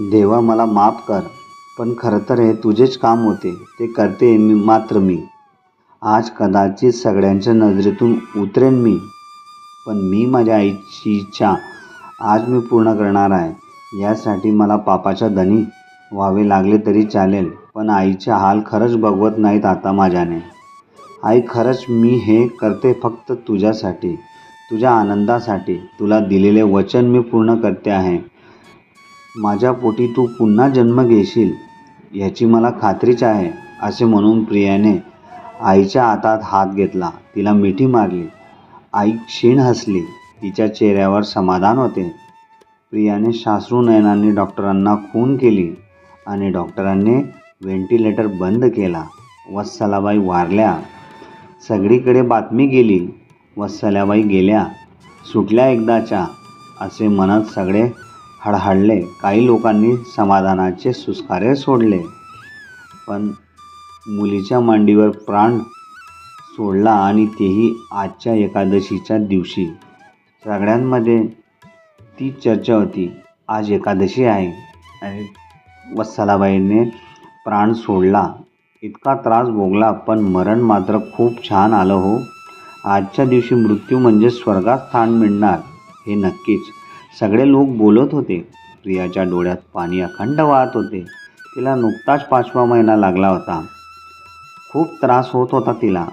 देवा मला माफ कर, पण खरं तर हे तुझेच काम होते. ते करते मात्र मी. आज कदाचित सगळ्यांच्या नजरेतून उतरेन मी, पण मी माझ्या आईची इच्छा आज मी पूर्ण करणार आहे. यासाठी मला पापाच्या धनी व्हावे लागले तरी चालेल, पण आईचे हाल खरंच बघवत नाहीत आता माझ्याने. आई, खरंच मी हे करते फक्त तुझ्यासाठी, तुझ्या आनंदासाठी. तुला दिलेले वचन मी पूर्ण करते आहे. माझ्या पोटी तू पुन्हा जन्म घेशील ह्याची मला खात्रीच आहे, असे म्हणून प्रियाने आईच्या हातात हात घेतला. तिला मिठी मारली. आई क्षीण हसली. तिच्या चेहऱ्यावर समाधान होते. प्रियाने साश्रू नयनांनी डॉक्टरांना खून केली आणि डॉक्टरांनी व्हेंटिलेटर बंद केला. वत्सलाबाई वारल्या. सगळीकडे बातमी गेली, वत्सलाबाई गेल्या, सुटल्या एकदाच्या, असे म्हणत सगळे हळहळले. काही लोकांनी समाधानाचे सुस्कारे सोडले, पण मुलीच्या मांडीवर प्राण सोडला, आणि तेही आजच्या एकादशीच्या दिवशी. सगळ्यांमध्ये ती चर्चा होती, आज एकादशी आहे आणि वत्सलाबाईने प्राण सोडला. इतका त्रास भोगला, पण मरण मात्र खूप छान आलं हो. आजच्या दिवशी मृत्यू म्हणजे स्वर्गात स्थान मिळणार हे नक्कीच. सगळे लोक बोलत होते. प्रियाच्या डोळ्यात पाणी अखंड वाहत होते. तिला नुकताच 5वा महिना लागला होता. खूप त्रास होत होता तिला,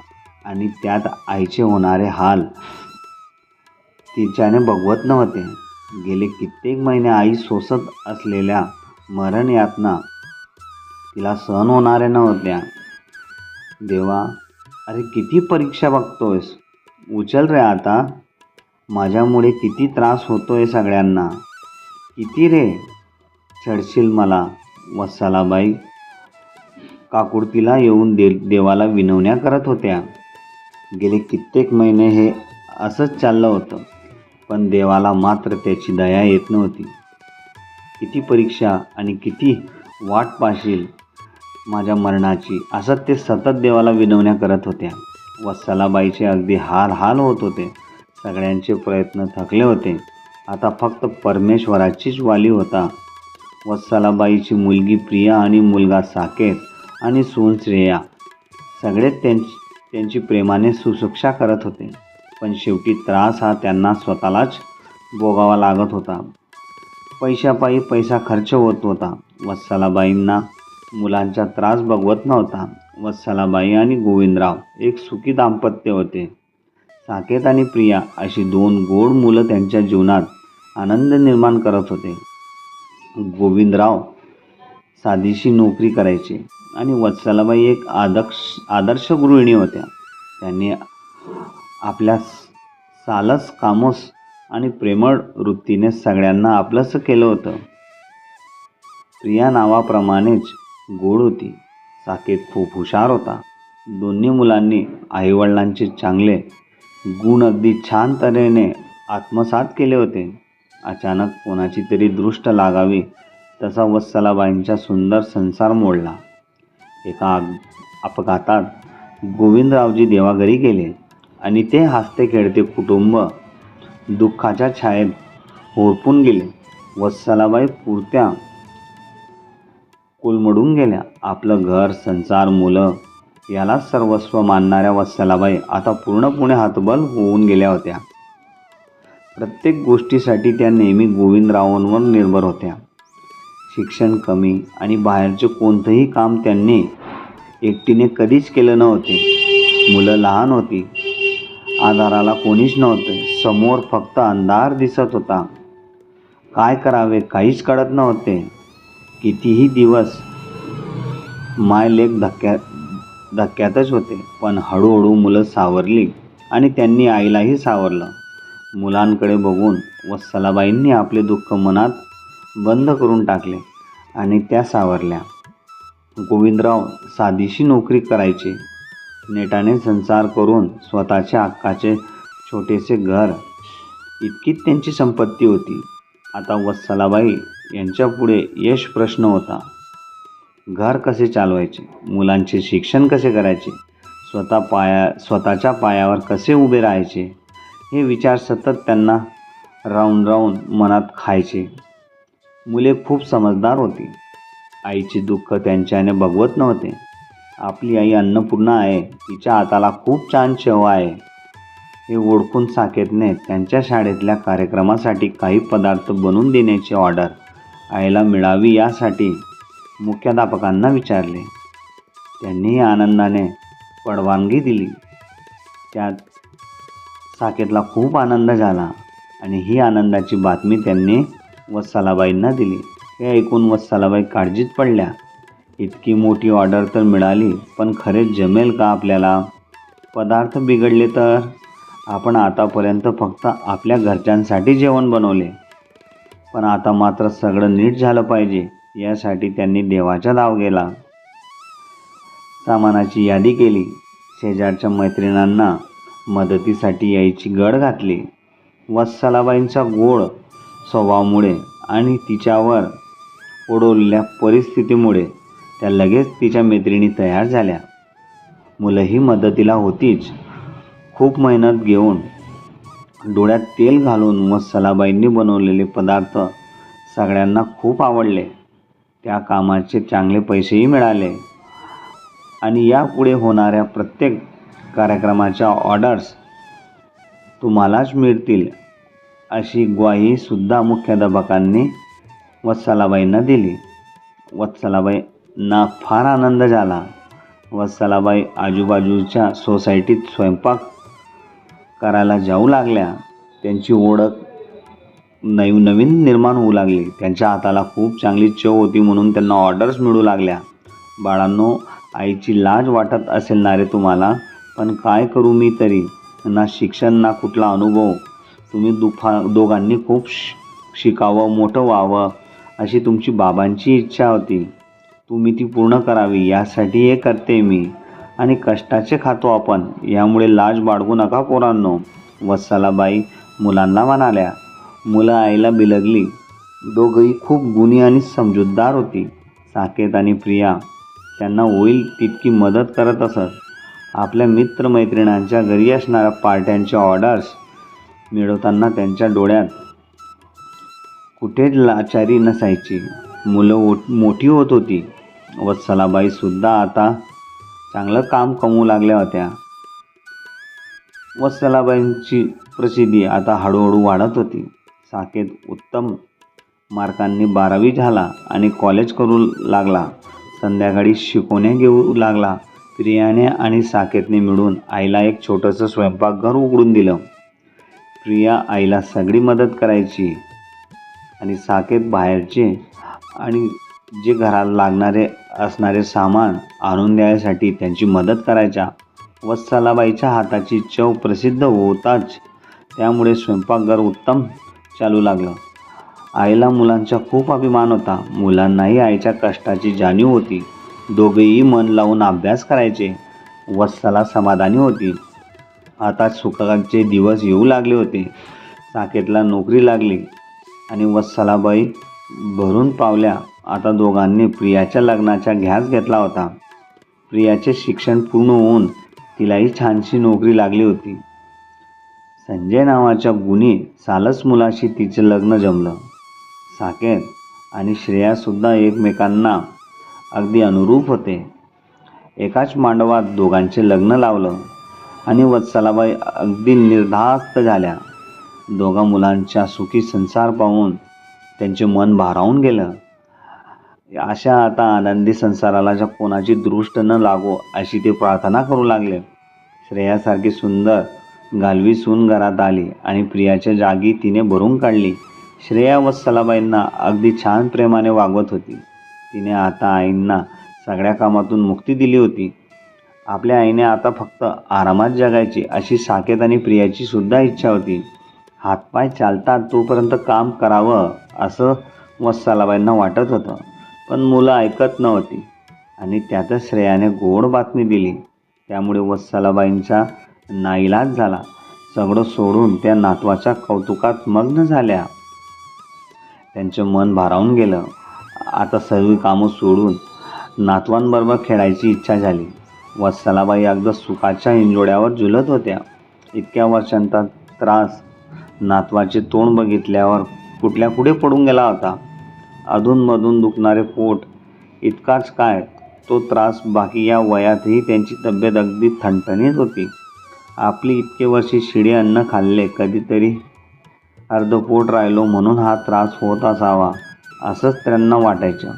आणि त्यात आईचे होणारे हाल तिच्याने बघवत नव्हते. गेले कित्येक महिने आई सोसत असलेल्या मरण यातना तिला सहन होणाऱ्या नव्हत्या. देवा, अरे किती परीक्षा बघतोयस, उचल रे आता. माझ्यामुळे किती त्रास होतोय सगळ्यांना. किती रे छळशील मला. वत्सलाबाई काकुळतीला येऊन देवाला विनवण्या करत होत्या. गेले कित्येक महिने हे असंच चाललं होतं, पण देवाला मात्र त्याची दया येत नव्हती. किती परीक्षा आणि किती वाट पाशील माझ्या मरणाची, असं ते सतत देवाला विनवण्या करत होत्या. वत्सलाबाईचे अगदी हाल होत होते. सगळ्यांचे प्रयत्न थकले होते. आता फक्त परमेश्वराचीच वाली होता. वत्सलाबाईची मुलगी प्रिया आणि मुलगा साकेत आणि सून श्रेया सगळेच त्यांची प्रेमाने शुश्रूषा करत होते. पण शेवटी त्रास हा त्यांना स्वतःलाच भोगावा लागत होता. पैशापायी पैसा खर्च होत होता. वत्सलाबाईंना मुलांचा त्रास बघवत नव्हता. वत्सलाबाई आणि गोविंदराव एक सुखी दाम्पत्य होते. साकेत आणि प्रिया अशी 2 गोड मुलं त्यांच्या जीवनात आनंद निर्माण करत होते. गोविंदराव साधीशी नोकरी करायचे आणि वत्सलाबाई एक आदर्श गृहिणी होत्या. त्यांनी आपल्या सालस कामोस आणि प्रेमळ वृत्तीने सगळ्यांना आपलंसं केलं होतं. प्रिया नावाप्रमाणेच गोड होती. साकेत खूप हुशार होता. दोन्ही मुलांनी आईवडिलांचे चांगले गुण अगदी छान तऱ्हेने आत्मसात केले होते. अचानक कोणाची तरी दृष्ट लागावी तसा वत्सलाबाईंचा सुंदर संसार मोडला. एका अपघातात गोविंदरावजी देवाघरी गेले आणि ते हसते खेळते कुटुंब दुःखाच्या छायेत होरपून गेले. वत्सलाबाई पुरत्या कोलमडून गेल्या. आपलं घर, संसार, मुलं यालाच सर्वस्व मानणाऱ्या वत्सलाबाई आता पूर्णपणे हतबल होऊन गेल्या होत्या. प्रत्येक गोष्टीसाठी त्या नेहमी गोविंदरावांवर निर्भर होत्या. शिक्षण कमी आणि बाहेरचे कोणतंही काम त्यांनी एकटीने कधीच केलं नव्हते. मुलं लहान होती. आधाराला कोणीच नव्हते. समोर फक्त अंधार दिसत होता. काय करावे काहीच कळत नव्हते. कितीही दिवस मायलेक धक्क्यातच होते. पण हळूहळू मुलं सावरली आणि त्यांनी आईलाही सावरलं. मुलांकडे बघून वत्सलाबाईंनी आपले दुःख मनात बंद करून टाकले आणि त्या सावरल्या. गोविंदराव साधीशी नोकरी करायचे. नेटाने संसार करून स्वतःच्या हक्काचे छोटेसे घर, इतकीच त्यांची संपत्ती होती. आता वत्सलाबाई यांच्यापुढे यश प्रश्न होता. घर कसे चालवायचे, मुलांचे शिक्षण कसे करायचे, स्वतःच्या पायावर कसे उभे राहायचे, हे विचार सतत त्यांना राहून मनात खायचे. मुले खूप समजदार होती. आईचे दुःख त्यांच्याने बघवत नव्हते. आपली आई अन्नपूर्णा आहे, तिच्या हाताला खूप छान चव आहे हे ओळखून साकेतने त्यांच्या शाळेतल्या कार्यक्रमासाठी काही पदार्थ बनवून देण्याची ऑर्डर आईला मिळावी यासाठी मुख्याध्यापकांना विचारले. त्यांनीही आनंदाने परवानगी दिली. त्यात साकेतला खूप आनंद झाला आणि ही आनंदाची बातमी त्यांनी वत्सलाबाईंना दिली. हे ऐकून वत्सलाबाई काळजीत पडल्या. इतकी मोठी ऑर्डर तर मिळाली, पण खरेच जमेल का आपल्याला? पदार्थ बिघडले तर? आपण आतापर्यंत फक्त आपल्या घरच्यांसाठी जेवण बनवले, पण आता मात्र सगळं नीट झालं पाहिजे यासाठी त्यांनी देवाचा धाव गेला. सामानाची यादी केली. शेजारच्या मैत्रिणींना मदतीसाठी यायची गड घातली. वत्सलाबाईंच्या गोड स्वभावामुळे आणि तिच्यावर ओढवलेल्या परिस्थितीमुळे त्या लगेच तिच्या मैत्रिणी तयार झाल्या. मुलंही मदतीला होतीच. खूप मेहनत घेऊन डोळ्यात तेल घालून वत्सलाबाईंनी बनवलेले पदार्थ सगळ्यांना खूप आवडले. त्या कामाचे चांगले पैसेही मिळाले आणि यापुढे होणाऱ्या प्रत्येक कार्यक्रमाच्या ऑर्डर्स तुम्हालाच मिळतील अशी ग्वाहीसुद्धा मुख्याध्यापकांनी वत्सलाबाईंना दिली. वत्सलाबाईंना फार आनंद झाला. वत्सलाबाई आजूबाजूच्या सोसायटीत स्वयंपाक करायला जाऊ लागल्या. त्यांची ओळख नवीन निर्माण होऊ लागली. त्यांच्या हाताला खूप चांगली चव होती म्हणून त्यांना ऑर्डर्स मिळू लागल्या. बाळांनो, आईची लाज वाटत असेल ना रे तुम्हाला, पण काय करू मी तरी. ना शिक्षण ना कुठला अनुभव. तुम्ही दोघांनी खूप शिकावं, मोठं व्हावं अशी तुमची बाबांची इच्छा होती. तुम्ही ती पूर्ण करावी यासाठी हे करते मी, आणि कष्टाचे खातो आपण. यामुळे लाज बाळगू नका पोरांनो, वत्सलाबाई मुलांना म्हणाल्या. मुलं आईला बिलगली. दोघंही खूप गुणी आणि समजूतदार होती. साकेत आणि प्रिया त्यांना होईल तितकी मदत करत असत. आपल्या मित्रमैत्रिणींच्या घरी असणाऱ्या पार्ट्यांच्या ऑर्डर्स मिळवताना त्यांच्या डोळ्यात कुठेच लाचारी नसायची. मुलं मोठी होत होती. वत्सलाबाईसुद्धा आता चांगलं काम कमवू लागल्या होत्या. वत्सलाबाईंची प्रसिद्धी आता हळूहळू वाढत होती. साकेत उत्तम मार्कांनी 12वी झाला आणि कॉलेज करू लागला. संध्याकाळी शिकवण्या घेऊ लागला. प्रियाने आणि साकेतने मिळून आईला एक छोटंसं स्वयंपाकघर उघडून दिलं. प्रिया आईला सगळी मदत करायची आणि साकेत बाहेरचे आणि जे घराला लागणारे असणारे सामान आणून द्यायसाठी त्यांची मदत करायच्या. वत्सलाबाईच्या हाताची चव प्रसिद्ध होताच त्यामुळे स्वयंपाकघर उत्तम चालू लागलं. आईला मुलांचा खूप अभिमान होता. मुलांनाही आईच्या कष्टाची जाणीव होती. दोघेही मन लावून अभ्यास करायचे. वत्सला समाधानी होती. आता सुखाचे दिवस येऊ लागले होते. साकेतला नोकरी लागली आणि वत्सलाबाई भरून पावल्या. आता दोघांनी प्रियाच्या लग्नाचा ध्यास घेतला होता. प्रियाचे शिक्षण पूर्ण होऊन तिलाही छानशी नोकरी लागली होती. संजय नावाच्या गुणी सालस मुलाशी तिचं लग्न जमलं. साकेत आणि श्रेयासुद्धा एकमेकांना अगदी अनुरूप होते. एकाच मांडवात दोघांचे लग्न लावलं आणि वत्सलाबाई अगदी निर्धास्त झाल्या. दोघा मुलांच्या सुखी संसार पाहून त्यांचे मन भारावून गेलं. अशा आता आनंदी संसाराला कोणाची दृष्ट न लागो अशी ते प्रार्थना करू लागले. श्रेयासारखी सुंदर गालवी सून घरात आली आणि प्रियाच्या जागी तिने भरून काढली. श्रेया वत्सलाबाईंना अगदी छान प्रेमाने वागवत होती. तिने आता आईंना सगळ्या कामातून मुक्ती दिली होती. आपल्या आईने आता फक्त आरामात जगायची अशी साकेत आणि प्रियाची सुद्धा इच्छा होती. हातपाय चालतात तोपर्यंत काम करावं असं वत्सलाबाईंना वाटत होतं, पण मुलं ऐकत नव्हती आणि त्यातच श्रेयाने गोड बातमी दिली. त्यामुळे वत्सलाबाईंचा नाईलाज झाला. सगळं सोडून त्या नातवाच्या कौतुकात मग्न झाल्या. त्यांचं मन भारावून गेलं. आता सर्व कामं सोडून नातवांबरोबर खेळायची इच्छा झाली. वत्सलाबाई अगदी सुखाच्या हिंजोड्यावर झुलत होत्या. इतक्या वर्षांचा त्रास नातवाचे तोंड बघितल्यावर कुठल्या कुठे पडून गेला होता. अधूनमधून दुखणारे पोट इतकाच काय तो त्रास, बाकी या वयातही त्यांची तब्येत अगदी ठणठणीत होती. आपली इतके वर्षे शिळे अन्न खाल्ले, कधीतरी अर्धपोट राहिलो म्हणून हा त्रास होत असावा असंच त्यांना वाटायचं.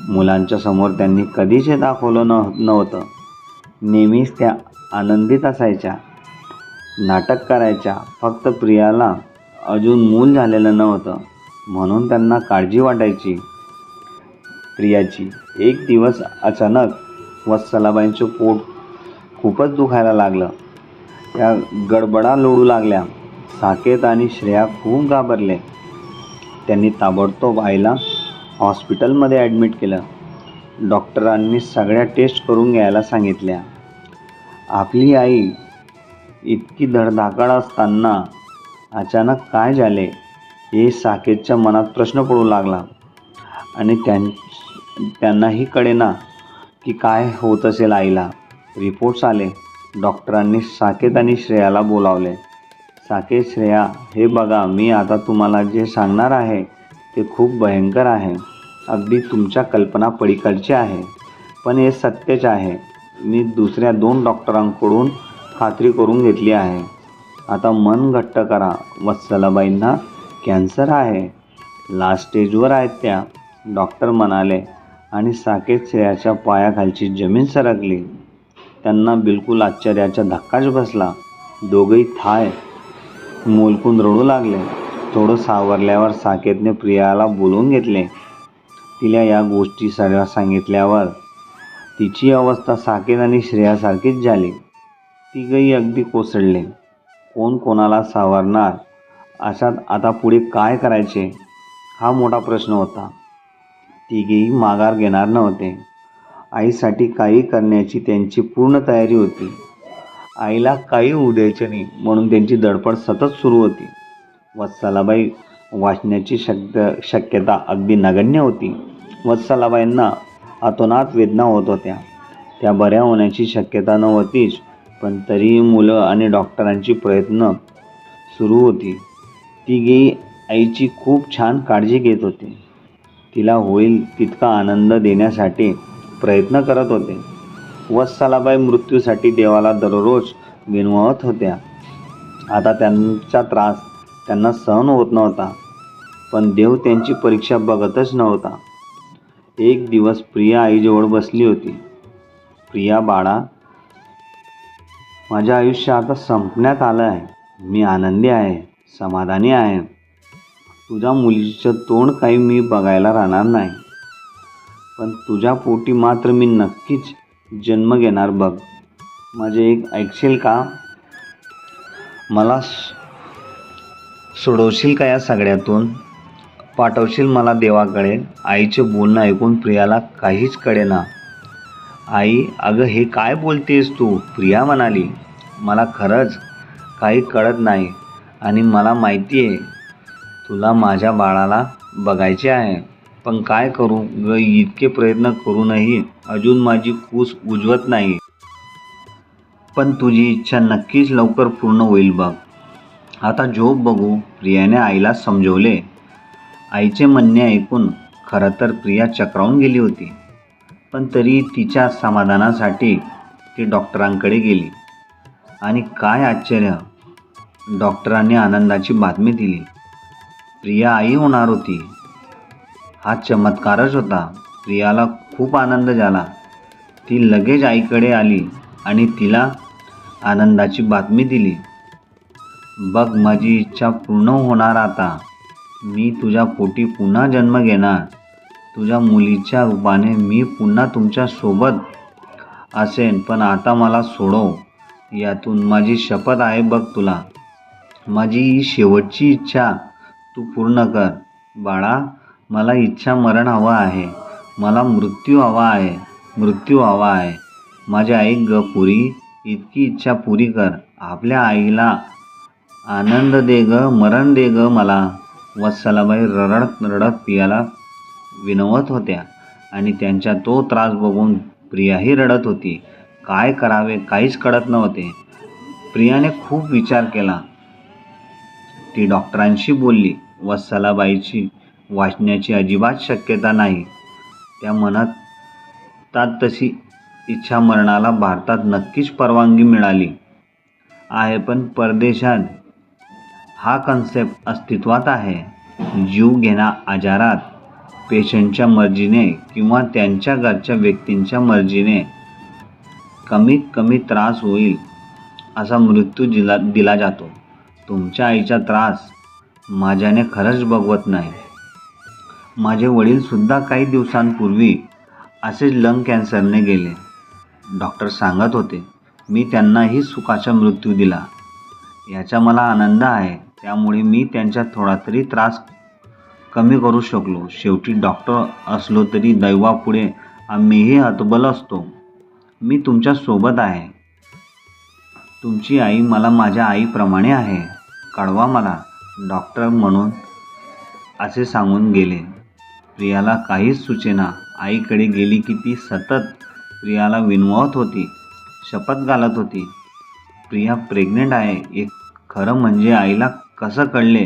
मुलांच्या समोर त्यांनी कधीच हे दाखवलं नव्हतं. नेहमीच त्या आनंदित असायच्या, नाटक करायच्या. फक्त प्रियाला अजून मूल झालेलं नव्हतं म्हणून त्यांना काळजी वाटायची प्रियाची. एक दिवस अचानक वत्सलाबाईंचं पोट खूपच दुखायला लागलं. त्या गडबडा लोळू लागल्या. साकेत आणि श्रेया खूप घाबरले. त्यांनी ताबडतोब आईला हॉस्पिटलमध्ये ॲडमिट केलं. डॉक्टरांनी सगळ्या टेस्ट करून घ्यायला सांगितल्या. आपली आई इतकी धडधाकट असताना अचानक काय झाले हे साकेतच्या मनात प्रश्न पडू लागला आणि त्यांनाही कळेना की काय होत असेल आईला. रिपोर्ट्स आले. डॉक्टरांनी साकेत आणि श्रेयाला बोलावले. साकेत, श्रेया, हे बघा, मी आता तुम्हाला जे सांगणार आहे ते खूप भयंकर आहे. अगदी तुमच्या कल्पना पलीकडचे आहे, पण हे सत्यच आहे. मी दुसऱ्या 2 डॉक्टरांकडून खात्री करून घेतली आहे. आता मन घट्ट करा. वत्सलाबाईंना कॅन्सर आहे. लास्ट स्टेजवर आहेत त्या, डॉक्टर म्हणाले आणि साकेत श्रेयाच्या पायाखालची जमीन सरकली. त्यांना बिलकुल आश्चर्याचा धक्काच बसला. दोघंही थाय मोलकून रडू लागले. थोडं सावरल्यावर साकेतने प्रियाला बोलवून घेतले. तिला या गोष्टी सर्व सांगितल्यावर तिची अवस्था साकेत आणि श्रेयासारखीच झाली. तिघंही अगदी कोसळले. कोण कोणाला सावरणार? अशात आता पुढे काय करायचे हा मोठा प्रश्न होता. तिघेही माघार घेणार नव्हते. आईसाठी काही करण्याची त्यांची पूर्ण तयारी होती. आईला काही होऊ द्यायचे नाही म्हणून त्यांची धडपड सतत सुरू होती. वत्सलाबाई वाचण्याची शक्यता अगदी नगण्य होती. वत्सलाबाईंना अतोनात वेदना होत होत्या. त्या बऱ्या होण्याची शक्यता नव्हतीच, पण तरीही मुलं आणि डॉक्टरांची प्रयत्न सुरू होती. तिघेही आईची खूप छान काळजी घेत होते. तिला होईल तितका आनंद देण्यासाठी प्रयत्न करत होते. वत्सलाबाई मृत्यूसाठी देवाला दररोज विनवत होत्या. आता त्यांचा त्रास त्यांना सहन होत नव्हता, पण देव त्यांची परीक्षा बघतच नव्हता. एक दिवस प्रिया आईजवळ बसली होती. प्रिया, बाळा, माझं आयुष्य आता संपण्यात आलं आहे. मी आनंदी आहे, समाधानी आहे. तुझ्या मुलीचं तोंड काही मी बघायला राहणार नाही, पण तुझ्या पोटी मात्र मी नक्कीच जन्म घेणार बघ. माझे एक ऐकशील का? मला सोडवशील का या सगळ्यातून? पाठवशील मला देवाकडे? आईचे बोलणं ऐकून प्रियाला काहीच कळेना. आई, अगं हे काय बोलतेस तू? प्रिया म्हणाली. मला खरंच काही कळत नाही आणि मला माहिती आहे तुला माझ्या बाळाला बघायचे आहे, पण काय करू ग? इतके प्रयत्न करूनही अजून माझी कूस उजवत नाही. पण तुझी इच्छा नक्कीच लवकर पूर्ण होईल बघ. आता झोप बघू, प्रियाने आईला समजवले. आईचे म्हणणे ऐकून खरं तर प्रिया चक्रावून गेली होती, पण तरी तिच्या समाधानासाठी ती डॉक्टरांकडे गेली. आणि काय आश्चर्य, डॉक्टरांनी आनंदाची बातमी दिली. प्रिया आई होणार होती. हा चमत्कारच होता. प्रियाला खूप आनंद झाला. ती लगेच आईकडे आली आणि तिला आनंदाची बातमी दिली. बघ, माझी इच्छा पूर्ण होणार आता. मी तुझ्या पोटी पुन्हा जन्म घेणार. तुझ्या मुलीच्या रूपाने मी पुन्हा तुमच्या सोबत असेन. पण आता मला सोडव यातून. माझी शपथ आहे बघ तुला. माझी ही शेवटची इच्छा तू पूर्ण कर. बाळा, मला इच्छा मरण हवं आहे. मला मृत्यू हवा आहे. मृत्यू हवा आहे. माझ्या ऐक ग पुरी, इतकी इच्छा पुरी कर. आपल्या आईला आनंद दे ग, मरण दे ग मला. वत्सलाबाई रडत रडत प्रियाला विनवत होत्या आणि त्यांचा तो त्रास बघून प्रियाही रडत होती. काय करावे काहीच कळत नव्हते. प्रियाने खूप विचार केला. ती डॉक्टरांशी बोलली. वत्सलाबाईची वाचण्याची अजिबात शक्यता नाही. त्या म्हणतात तशी इच्छा मरणाला भारतात नक्कीच परवानगी मिळाली आहे, पण परदेशात हा कन्सेप्ट अस्तित्वात आहे. जीव घेणा आजारात पेशंटच्या मर्जीने किंवा त्यांच्या घरच्या व्यक्तींच्या मर्जीने कमीत कमी त्रास होईल असा मृत्यू दिला जातो. तुमच्या आईचा त्रास माझ्याने खरंच बघवत नाही. माझे वडीलसुद्धा काही दिवसांपूर्वी असेच लंग कॅन्सरने गेले. डॉक्टर सांगत होते. मी त्यांनाही सुखाचा मृत्यू दिला. याचा मला आनंद आहे. त्यामुळे मी त्यांचा थोडा तरी त्रास कमी करू शकलो. शेवटी डॉक्टर असलो तरी दैवापुढे आम्हीही हतबल असतो. मी तुमच्या सोबत आहे. तुमची आई मला माझ्या आईप्रमाणे आहे. कळवा मला, डॉक्टर म्हणून असे सांगून गेले. प्रियाला काहीच सुचेना. आईकडे गेली की ती सतत प्रियाला विनवत होती, शपथ घालत होती. प्रिया प्रेग्नेंट आहे हे खरं म्हणजे आईला कसं कळले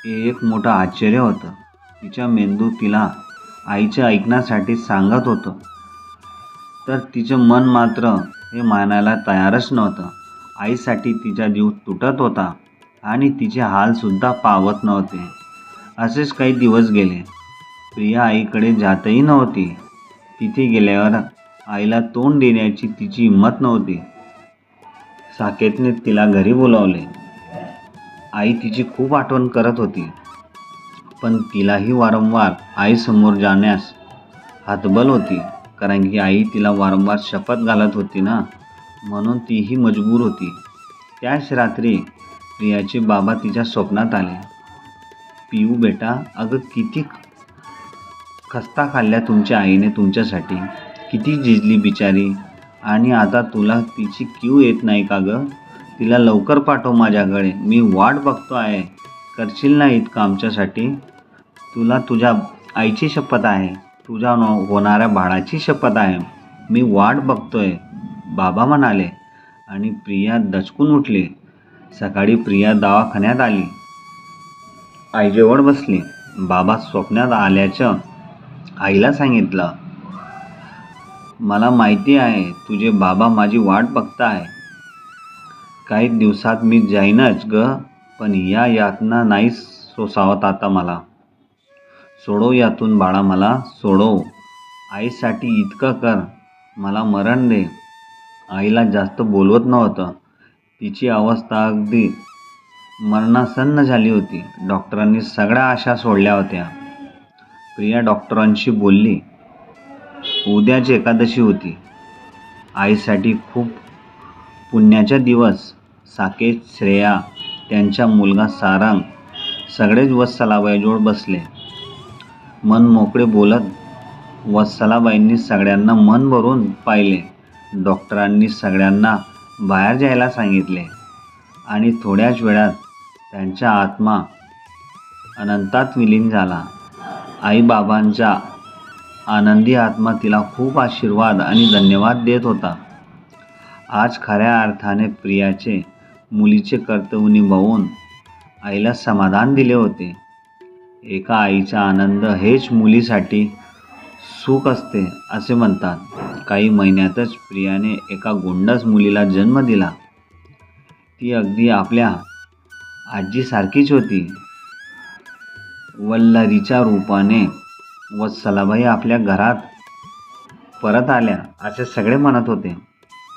हे एक मोठं आश्चर्य होतं. तिचा मेंदू तिला आईचं ऐकण्यासाठी सांगत होतं, तर तिचं मन मात्र हे मानायला तयारच नव्हतं. आईसाठी तिचा जीव तुटत होता आणि तिचे हालसुद्धा पावत नव्हते. असेच काही दिवस गेले. प्रिया आईकडे जातही नव्हती. तिथे गेल्यावर आईला तोंड देण्याची तिची हिंमत नव्हती. साकेतने तिला घरी बोलावले. आई तिची खूप आठवण करत होती, पण तिलाही वारंवार आईसमोर जाण्यास हतबल होती. कारण की आई तिला वारंवार शपथ घालत होती ना, म्हणून तीही मजबूर होती. त्याच रात्री प्रियाचे बाबा तिच्या स्वप्नात आले. पिऊ बेटा, अगं किती खस्ता खाल्ल्या तुमच्या आईने तुमच्यासाठी. किती झिजली बिचारी. आणि आता तुला तिची कीव येत नाही का गं? तिला लवकर पाठव माझ्याकडे. मी वाट बघतो आहे. करशील ना इतकं आमच्यासाठी? तुला तुझ्या आईची शपथ आहे, तुझ्या होणाऱ्या बाळाची शपथ आहे. मी वाट बघतोय, बाबा म्हणाले. आणि प्रिया दचकून उठली. सकाळी प्रिया दवाखान्यात आली. आईजवळ बसली. बाबा स्वप्नात आल्याचं आईला सांगितलं. मला माहिती आहे तुझे बाबा माझी वाट बघताय. काही दिवसात मी जाईनच ग, पण या यातना नाही सोसावत आता मला. सोडव यातून बाळा, मला सोडव. आईसाठी इतकं कर, मला मरण दे. आईला जास्त बोलवत नव्हतं. तिची अवस्था अगदी मरणासन्न झाली होती. डॉक्टरांनी सगळ्या आशा सोडल्या होत्या. प्रिया डॉक्टरांशी बोलली. उद्याच एकादशी होती. आईसाठी खूप पुण्याचा दिवस. साकेत, श्रेया, त्यांचा मुलगा सारंग सगळेच वत्सलाबाईजवळ बसले. मन मोकळे बोलत वत्सलाबाईंनी सगळ्यांना मन भरून पाहिले. डॉक्टरांनी सगळ्यांना बाहेर जायला सांगितले आणि थोड्याच वेळात त्यांचा आत्मा अनंतात विलीन झाला. आईबाबांचा आनंदी आत्मा तिला खूप आशीर्वाद आणि धन्यवाद देत होता. आज खऱ्या अर्थाने प्रियाचे मुलीचे कर्तव्य निभावून आईला समाधान दिले होते. एका आईचा आनंद हेच मुलीसाठी सुख असते असे म्हणतात. काही महिन्यातच प्रियाने एका गोंडस मुलीला जन्म दिला. ती अगदी आपल्या आजीसारखीच होती. वल्लरीच्या रूपाने वत्सलाबाई आपल्या घरात परत आल्या असे सगळे म्हणत होते.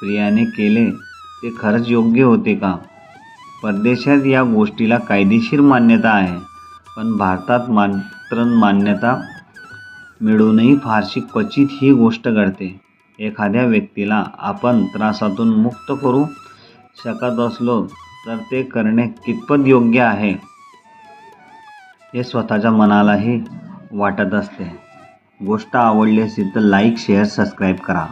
प्रियाने केले ते खरंच योग्य होते का? परदेशात या गोष्टीला कायदेशीर मान्यता आहे, पण भारतात मात्र मान्यता मिळूनही फारशी क्वचित ही गोष्ट घडते. एखाद्या व्यक्तीला आपण त्रासातून मुक्त करू शकत असलो तर ते करणे कितपत योग्य आहे हे स्वतःच्या मनालाही वाटत असते. गोष्ट आवडली असेल तर लाईक, शेअर, सबस्क्राईब करा.